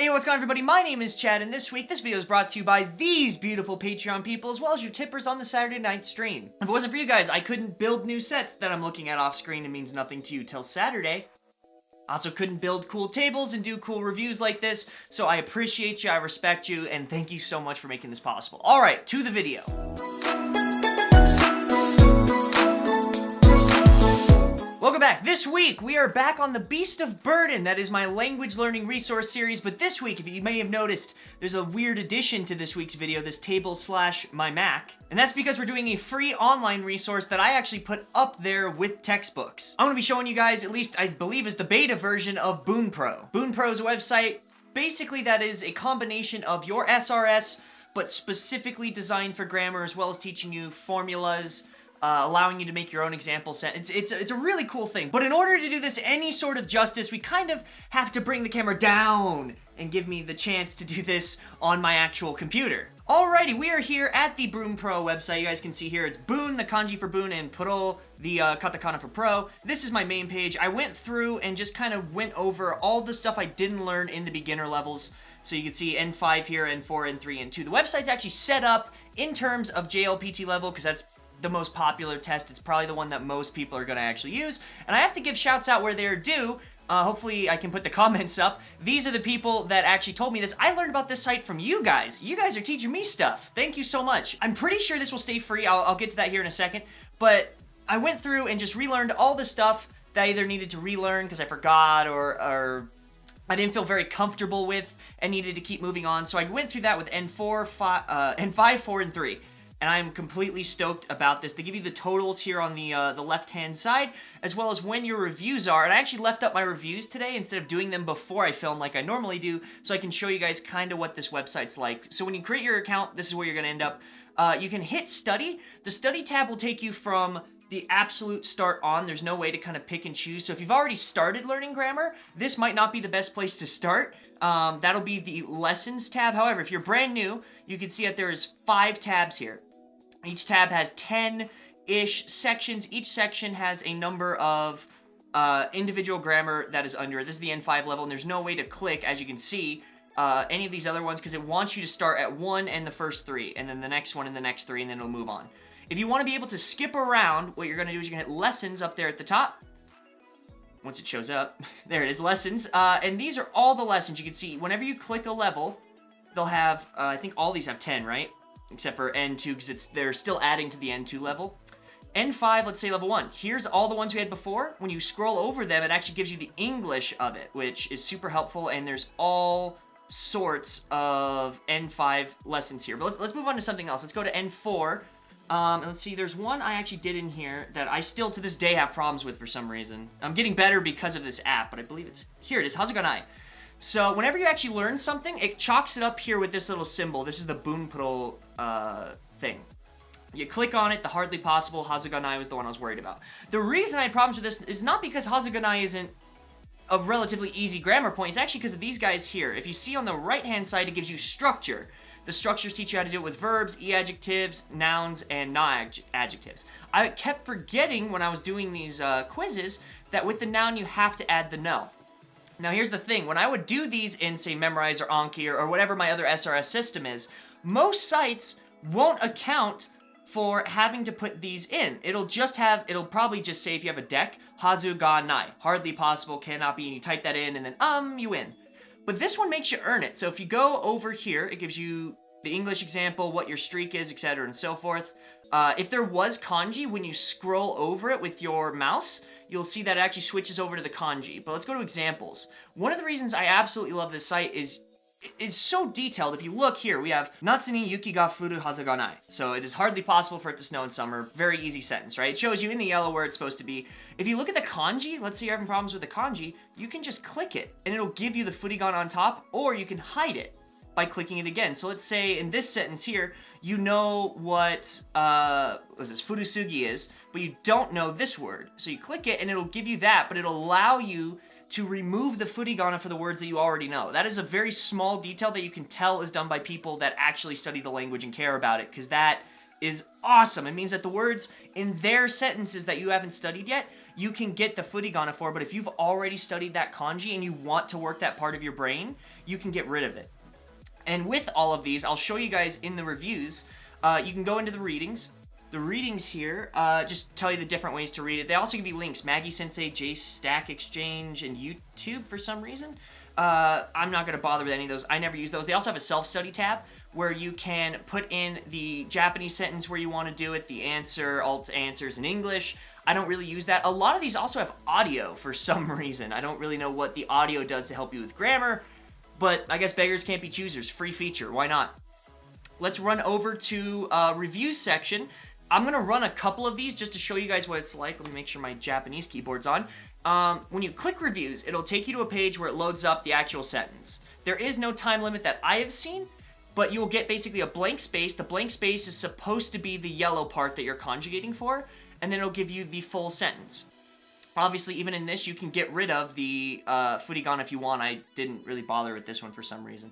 Hey, what's going on, everybody? My name is Chad, and this week, this video is brought to you by these beautiful Patreon people, as well as your tippers on the Saturday night stream. If it wasn't for you guys, I couldn't build new sets that I'm looking at off screen. It means nothing to you till Saturday. Also couldn't build cool tables and do cool reviews like this, so I appreciate you, I respect you, and thank you so much for making this possible. Alright, to the video. Welcome back. This week, we are back on the Beast of Burden. That is my language learning resource series, but this week, if you may have noticed, there's a weird addition to this week's video, this table / my Mac, and that's because we're doing a free online resource that I actually put up there with textbooks. I'm going to be showing you guys, at least I believe is the beta version of Bunpro. Bunpro is a website, basically that is a combination of your SRS, but specifically designed for grammar, as well as teaching you formulas, allowing you to make your own example set. It's a really cool thing. But in order to do this any sort of justice, we kind of have to bring the camera down and give me the chance to do this on my actual computer. Alrighty, we are here at the Bunpro website. You guys can see here, it's Bun, the kanji for Bun, and Pro, the katakana for Pro. This is my main page. I went through and just kind of went over all the stuff I didn't learn in the beginner levels. So you can see N5 here, N4, N3, N2. The website's actually set up in terms of JLPT level, because that's the most popular test. It's probably the one that most people are going to actually use. And I have to give shouts out where they're due. Hopefully I can put the comments up. These are the people that actually told me this. I learned about this site from you guys. You guys are teaching me stuff. Thank you so much. I'm pretty sure this will stay free. I'll get to that here in a second. But I went through and just relearned all the stuff that I either needed to relearn because I forgot or I didn't feel very comfortable with and needed to keep moving on. So I went through that with N4, N5, 4, and 3. And I'm completely stoked about this. They give you the totals here on the left-hand side, as well as when your reviews are. And I actually left up my reviews today instead of doing them before I film like I normally do, so I can show you guys kind of what this website's like. So when you create your account, this is where you're going to end up. You can hit study. The study tab will take you from the absolute start on. There's no way to kind of pick and choose. So if you've already started learning grammar, this might not be the best place to start. That'll be the lessons tab. However, if you're brand new, you can see that there's 5 tabs here. Each tab has 10-ish sections. Each section has a number of individual grammar that is under it. This is the N5 level, and there's no way to click, as you can see, any of these other ones, because it wants you to start at 1 and the first 3, and then the next one and the next 3, and then it'll move on. If you want to be able to skip around, what you're going to do is you're going to hit Lessons up there at the top. Once it shows up, there it is, Lessons. And these are all the lessons. You can see, whenever you click a level, they'll have, I think all these have 10, right? Except for N2, because they're still adding to the N2 level. N5, let's say level 1. Here's all the ones we had before. When you scroll over them, it actually gives you the English of it, which is super helpful, and there's all sorts of N5 lessons here. But let's move on to something else. Let's go to N4. And let's see, there's one I actually did in here that I still, to this day, have problems with for some reason. I'm getting better because of this app, but I believe it's... Here it is, Hazuganai. So whenever you actually learn something, it chalks it up here with this little symbol. This is the Bunpro thing. You click on it, the hardly possible Hazuganai was the one I was worried about. The reason I had problems with this is not because Hazuganai isn't a relatively easy grammar point. It's actually because of these guys here. If you see on the right-hand side, it gives you structure. The structures teach you how to do it with verbs, e-adjectives, nouns, and non-adjectives. I kept forgetting when I was doing these quizzes that with the noun, you have to add the no. Now here's the thing, when I would do these in, say, Memrise or Anki or whatever my other SRS system is, most sites won't account for having to put these in. It'll probably just say, if you have a deck, Hazuganai, hardly possible, cannot be, and you type that in, and then, you win. But this one makes you earn it. So if you go over here, it gives you the English example, what your streak is, etc., and so forth. If there was kanji, when you scroll over it with your mouse, you'll see that it actually switches over to the kanji. But let's go to examples. One of the reasons I absolutely love this site is it's so detailed. If you look here, we have Natsu ni yuki ga furu hazuganai. So it is hardly possible for it to snow in summer. Very easy sentence, right? It shows you in the yellow where it's supposed to be. If you look at the kanji, let's say you're having problems with the kanji, you can just click it and it'll give you the furigan on top, or you can hide it by clicking it again. So let's say in this sentence here, you know what furusugi is, but you don't know this word. So you click it and it'll give you that, but it'll allow you to remove the furigana for the words that you already know. That is a very small detail that you can tell is done by people that actually study the language and care about it, because that is awesome. It means that the words in their sentences that you haven't studied yet, you can get the furigana for, but if you've already studied that kanji and you want to work that part of your brain, you can get rid of it. And with all of these, I'll show you guys in the reviews. You can go into the readings. The readings here just tell you the different ways to read it. They also give you links, Maggie Sensei, J Stack Exchange, and YouTube for some reason. I'm not going to bother with any of those. I never use those. They also have a self-study tab where you can put in the Japanese sentence where you want to do it, the answer, alt answers in English. I don't really use that. A lot of these also have audio for some reason. I don't really know what the audio does to help you with grammar, but I guess beggars can't be choosers. Free feature. Why not? Let's run over to reviews section. I'm going to run a couple of these just to show you guys what it's like. Let me make sure my Japanese keyboard's on. When you click reviews, it'll take you to a page where it loads up the actual sentence. There is no time limit that I have seen, but you'll get basically a blank space. The blank space is supposed to be the yellow part that you're conjugating for, and then it'll give you the full sentence. Obviously, even in this, you can get rid of the furigana if you want. I didn't really bother with this one for some reason.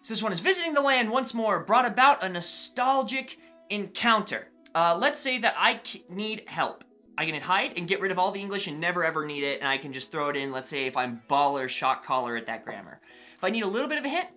So this one is visiting the land once more, brought about a nostalgic encounter. Let's say that I need help. I can hit hide and get rid of all the English and never ever need it, and I can just throw it in, let's say if I'm baller shock collar at that grammar. If I need a little bit of a hint,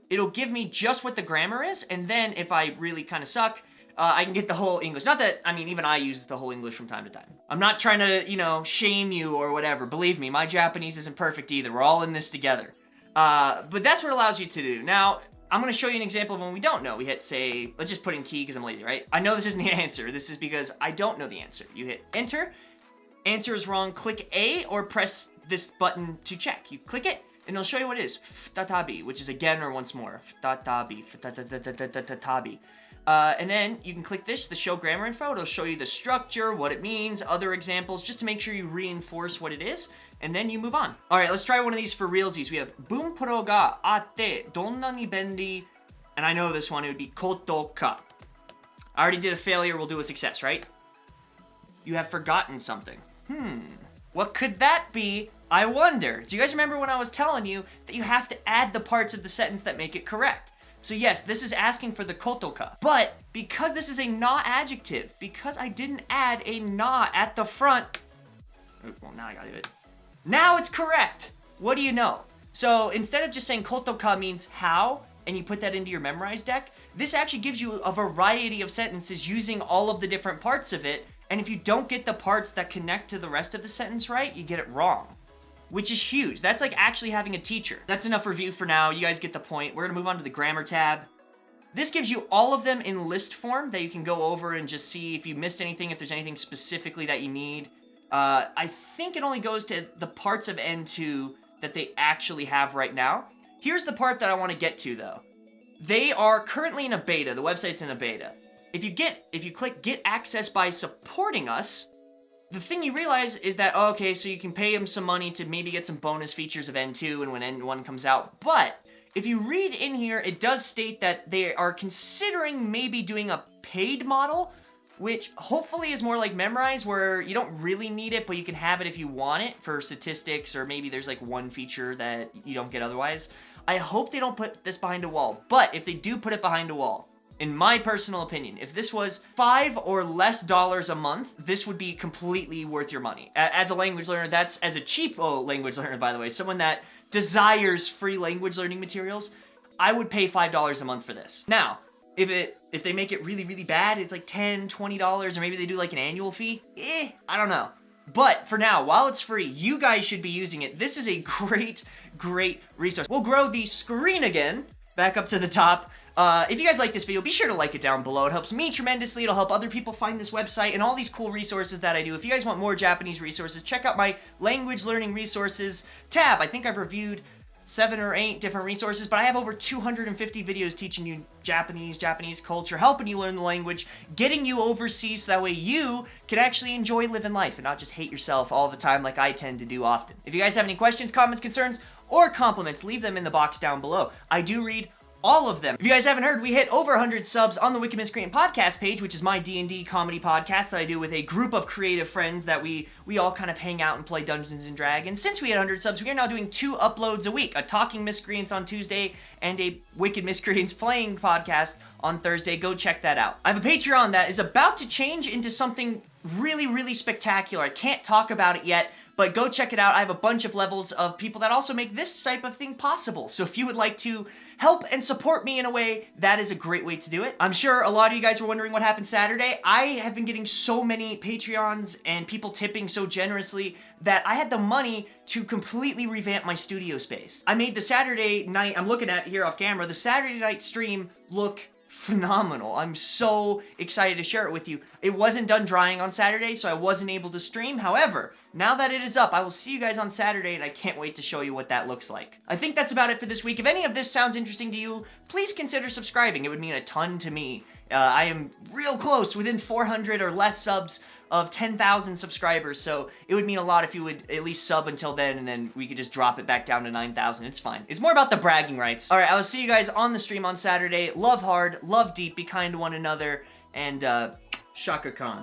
it'll give me just what the grammar is, and then if I really kind of suck, I can get the whole English. Not that, I mean, even I use the whole English from time to time. I'm not trying to, you know, shame you or whatever. Believe me, my Japanese isn't perfect either. We're all in this together. But that's what it allows you to do. Now, I'm going to show you an example of when we don't know. We hit, say, let's just put in key because I'm lazy, right? I know this isn't the answer. This is because I don't know the answer. You hit enter. Answer is wrong. Click A or press this button to check. You click it, and it'll show you what it is. Futatabi, which is again or once more. Futatabi. Futatabi. And then you can click this, the show grammar info. It'll show you the structure, what it means, other examples, just to make sure you reinforce what it is, and then you move on. All right, let's try one of these for realsies. We have Bunpro ga atte donna ni benri, and I know this one, it would be koto ka. I already did a failure, we'll do a success, right? You have forgotten something. What could that be? I wonder. Do you guys remember when I was telling you that you have to add the parts of the sentence that make it correct? So yes, this is asking for the kotoka, but because this is a na adjective, because I didn't add a na at the front, well, now I gotta do it. Now it's correct. What do you know? So instead of just saying kotoka means how, and you put that into your memorized deck, this actually gives you a variety of sentences using all of the different parts of it, and if you don't get the parts that connect to the rest of the sentence right, you get it wrong. Which is huge. That's like actually having a teacher. That's enough review for now. You guys get the point. We're gonna move on to the grammar tab. This gives you all of them in list form that you can go over and just see if you missed anything, if there's anything specifically that you need. I think it only goes to the parts of N2 that they actually have right now. Here's the part that I wanna get to though. They are currently in a beta. The website's in a beta. If you click get access by supporting us, the thing you realize is that, oh, okay, so you can pay them some money to maybe get some bonus features of N2 and when N1 comes out. But if you read in here, it does state that they are considering maybe doing a paid model, which hopefully is more like Memrise, where you don't really need it, but you can have it if you want it for statistics, or maybe there's like one feature that you don't get otherwise. I hope they don't put this behind a wall, but if they do put it behind a wall, in my personal opinion, if this was $5 or less a month, this would be completely worth your money. As a language learner, that's as a cheapo language learner, by the way, someone that desires free language learning materials, I would pay $5 a month for this. Now, if they make it really, really bad, it's like $10, $20, or maybe they do like an annual fee, I don't know. But for now, while it's free, you guys should be using it. This is a great, great resource. We'll grow the screen again, back up to the top. If you guys like this video, be sure to like it down below. It helps me tremendously. It'll help other people find this website and all these cool resources that I do. If you guys want more Japanese resources, check out my language learning resources tab. I think I've reviewed 7 or 8 different resources, but I have over 250 videos teaching you Japanese culture, helping you learn the language, getting you overseas so that way you can actually enjoy living life and not just hate yourself all the time like I tend to do often. If you guys have any questions, comments, concerns, or compliments, leave them in the box down below. I do read all of them. If you guys haven't heard, we hit over 100 subs on the Wicked Miscreant podcast page, which is my D&D comedy podcast that I do with a group of creative friends that we all kind of hang out and play Dungeons & Dragons. Since we had 100 subs, we are now doing 2 uploads a week, a Talking Miscreants on Tuesday and a Wicked Miscreants Playing podcast on Thursday. Go check that out. I have a Patreon that is about to change into something really, really spectacular. I can't talk about it yet, but go check it out. I have a bunch of levels of people that also make this type of thing possible. So if you would like to help and support me in a way, that is a great way to do it. I'm sure a lot of you guys were wondering what happened Saturday. I have been getting so many Patreons and people tipping so generously that I had the money to completely revamp my studio space. I made the Saturday night, I'm looking at here off camera, the Saturday night stream look phenomenal. I'm so excited to share it with you. It wasn't done drying on Saturday, so I wasn't able to stream. However, now that it is up, I will see you guys on Saturday, and I can't wait to show you what that looks like. I think that's about it for this week. If any of this sounds interesting to you, please consider subscribing. It would mean a ton to me. I am real close, within 400 or less subs of 10,000 subscribers, so it would mean a lot if you would at least sub until then, and then we could just drop it back down to 9,000. It's fine. It's more about the bragging rights. All right, I will see you guys on the stream on Saturday. Love hard, love deep, be kind to one another, and Shaka Khan.